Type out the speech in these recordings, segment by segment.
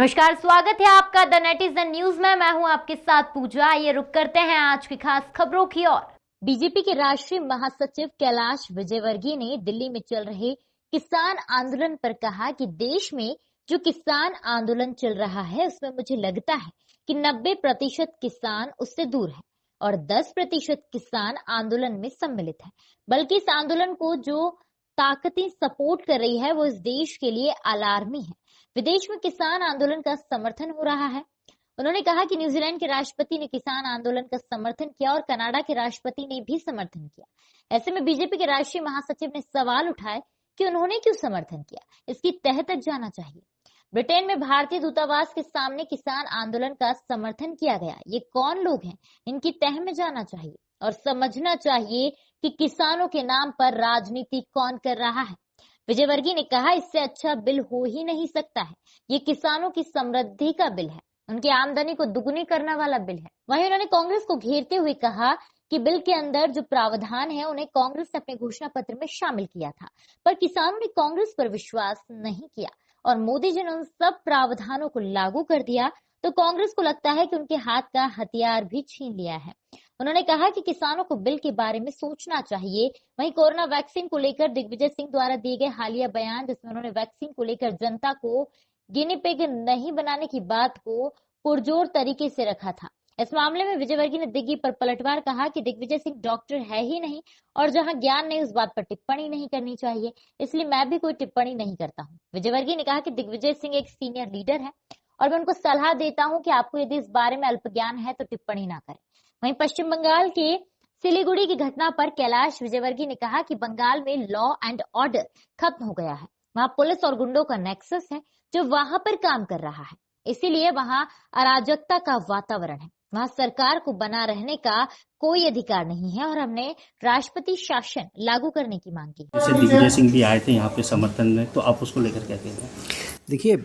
नमस्कार, स्वागत है आपका द नेटिजन न्यूज में। मैं हूं आपके साथ पूजा। आइए रुक करते हैं आज की खास खबरों की ओर। बीजेपी के राष्ट्रीय महासचिव कैलाश विजयवर्गीय ने दिल्ली में चल रहे किसान आंदोलन पर कहा कि देश में जो किसान आंदोलन चल रहा है उसमें मुझे लगता है कि 90% किसान उससे दूर है और 10% किसान आंदोलन में सम्मिलित है। बल्कि इस आंदोलन को जो ताकतें सपोर्ट कर रही है वो इस देश के लिए अलार्मी है। विदेश में किसान आंदोलन का समर्थन हो रहा है। उन्होंने कहा कि न्यूजीलैंड के राष्ट्रपति ने किसान आंदोलन का समर्थन किया और कनाडा के राष्ट्रपति ने भी समर्थन किया। ऐसे में बीजेपी के राष्ट्रीय महासचिव ने सवाल उठाए कि उन्होंने क्यों समर्थन किया, इसकी तह तक जाना चाहिए। ब्रिटेन में भारतीय दूतावास के सामने किसान आंदोलन का समर्थन किया गया। ये कौन लोग हैं, इनकी तह में जाना चाहिए और समझना चाहिए कि किसानों के नाम पर राजनीति कौन कर रहा है। विजयवर्गीय ने कहा, इससे अच्छा बिल हो ही नहीं सकता है। ये किसानों की समृद्धि का बिल है, उनकी आमदनी को दुगुनी करने वाला बिल है। वहीं उन्होंने कांग्रेस को घेरते हुए कहा कि बिल के अंदर जो प्रावधान है उन्हें कांग्रेस ने अपने घोषणा पत्र में शामिल किया था, पर किसानों ने कांग्रेस पर विश्वास नहीं किया और मोदी जी ने उन सब प्रावधानों को लागू कर दिया तो कांग्रेस को लगता है कि उनके हाथ का हथियार भी छीन लिया है। उन्होंने कहा कि किसानों को बिल के बारे में सोचना चाहिए। वहीं कोरोना वैक्सीन को लेकर दिग्विजय सिंह द्वारा दिए गए हालिया बयान, जिसमें उन्होंने वैक्सीन को लेकर जनता को गिनी पिग नहीं बनाने की बात को पुरजोर तरीके से रखा था। इस मामले में विजयवर्गीय ने दिग्गी पर पलटवार कहा कि दिग्विजय सिंह डॉक्टर है ही नहीं और जहां ज्ञान नहीं उस बात पर टिप्पणी नहीं करनी चाहिए, इसलिए मैं भी कोई टिप्पणी नहीं करता हूं। विजयवर्गीय ने कहा कि दिग्विजय सिंह एक सीनियर लीडर है और मैं उनको सलाह देता हूं कि आपको यदि इस बारे में अल्प ज्ञान है तो टिप्पणी ना करें। वहीं पश्चिम बंगाल के सिलीगुड़ी की घटना पर कैलाश विजयवर्गीय ने कहा कि बंगाल में लॉ एंड ऑर्डर खत्म हो गया है। वहां पुलिस और गुंडों का नेक्सस है जो वहां पर काम कर रहा है, इसीलिए वहां अराजकता का वातावरण है। वहां सरकार को बना रहने का कोई अधिकार नहीं है और हमने राष्ट्रपति शासन लागू करने की मांग की। जैसे दिग्विजय सिंह भी आए थे यहाँ पे समर्थन में, तो आप उसको लेकर क्या कहेंगे? देखिए,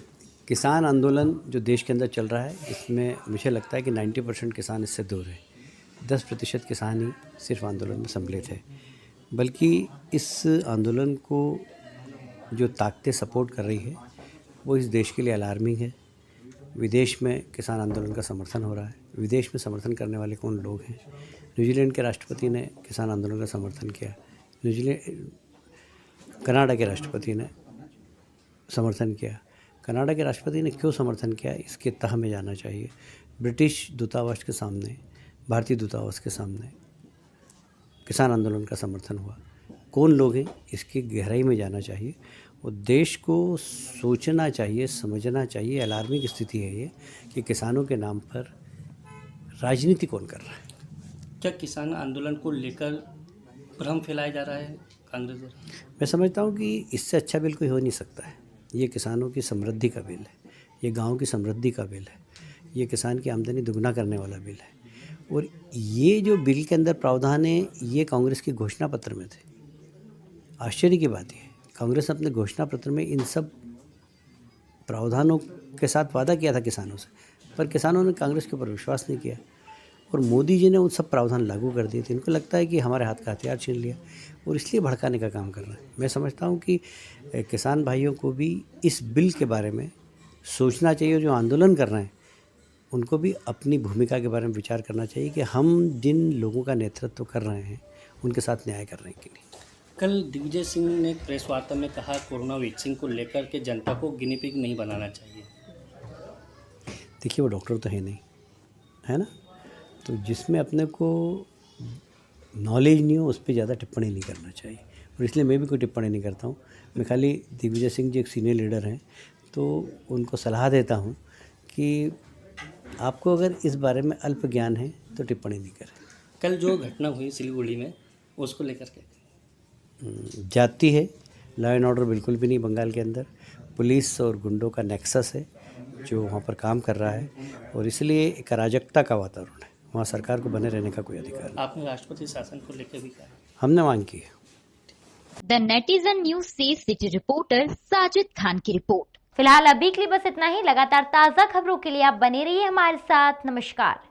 किसान आंदोलन जो देश के अंदर चल रहा है इसमें मुझे लगता है कि 90% किसान इससे दूर है। 10% किसान ही सिर्फ आंदोलन में सम्मिलित है। बल्कि इस आंदोलन को जो ताकतें सपोर्ट कर रही है वो इस देश के लिए अलार्मिंग है। विदेश में किसान आंदोलन का समर्थन हो रहा है। विदेश में समर्थन करने वाले कौन लोग हैं? न्यूजीलैंड के राष्ट्रपति ने किसान आंदोलन का समर्थन किया। कनाडा के राष्ट्रपति ने समर्थन किया। कनाडा के राष्ट्रपति ने क्यों समर्थन किया, इसके तह में जाना चाहिए। ब्रिटिश दूतावास के सामने, भारतीय दूतावास के सामने किसान आंदोलन का समर्थन हुआ। कौन लोग हैं, इसकी गहराई में जाना चाहिए और देश को सोचना चाहिए, समझना चाहिए। अलार्मिंग स्थिति है ये कि किसानों के नाम पर राजनीति कौन कर रहा है। क्या किसान आंदोलन को लेकर भ्रम फैलाया जा रहा है कांग्रेस द्वारा? मैं समझता हूँ कि इससे अच्छा बिल कोई हो नहीं सकता है। ये किसानों की समृद्धि का बिल है, ये गाँव की समृद्धि का बिल है, ये किसान की आमदनी दुगना करने वाला बिल है। और ये जो बिल के अंदर प्रावधान है ये कांग्रेस के घोषणा पत्र में थे। आश्चर्य की बात है, कांग्रेस ने अपने घोषणा पत्र में इन सब प्रावधानों के साथ वादा किया था किसानों से, पर किसानों ने कांग्रेस के ऊपर विश्वास नहीं किया और मोदी जी ने उन सब प्रावधान लागू कर दिए थे। इनको लगता है कि हमारे हाथ का हथियार छीन लिया और इसलिए भड़काने का काम कर रहे हैं। मैं समझता हूँ कि किसान भाइयों को भी इस बिल के बारे में सोचना चाहिए और जो आंदोलन कर रहे हैं उनको भी अपनी भूमिका के बारे में विचार करना चाहिए कि हम जिन लोगों का नेतृत्व कर रहे हैं उनके साथ न्याय करने के लिए। कल दिग्विजय सिंह ने प्रेस वार्ता में कहा कोरोना वैक्सीन को लेकर के जनता को गिनी पिग नहीं बनाना चाहिए। देखिए, वो डॉक्टर तो है नहीं, है ना, तो जिसमें अपने को नॉलेज नहीं हो उस पर ज़्यादा टिप्पणी नहीं करना चाहिए और इसलिए मैं भी कोई टिप्पणी नहीं करता हूँ। मैं खाली दिग्विजय सिंह जी एक सीनियर लीडर हैं तो उनको सलाह देता हूँ कि आपको अगर इस बारे में अल्प ज्ञान है तो टिप्पणी नहीं करें। कल जो घटना हुई सिलीगुड़ी में उसको लेकर क्या? जाती है, लॉ एंड ऑर्डर बिल्कुल भी नहीं बंगाल के अंदर। पुलिस और गुंडों का नेक्सस है जो वहाँ पर काम कर रहा है और इसलिए एक अराजकता का वातावरण है। वहाँ सरकार को बने रहने का कोई अधिकार नहीं। आपने राष्ट्रपति शासन को लेकर भी कहा? हमने मांग की है। द नेटिजन न्यूज से सिटी रिपोर्टर साजिद खान की रिपोर्ट। फिलहाल अभी के लिए बस इतना ही। लगातार ताजा खबरों के लिए आप बने रहिए हमारे साथ। नमस्कार।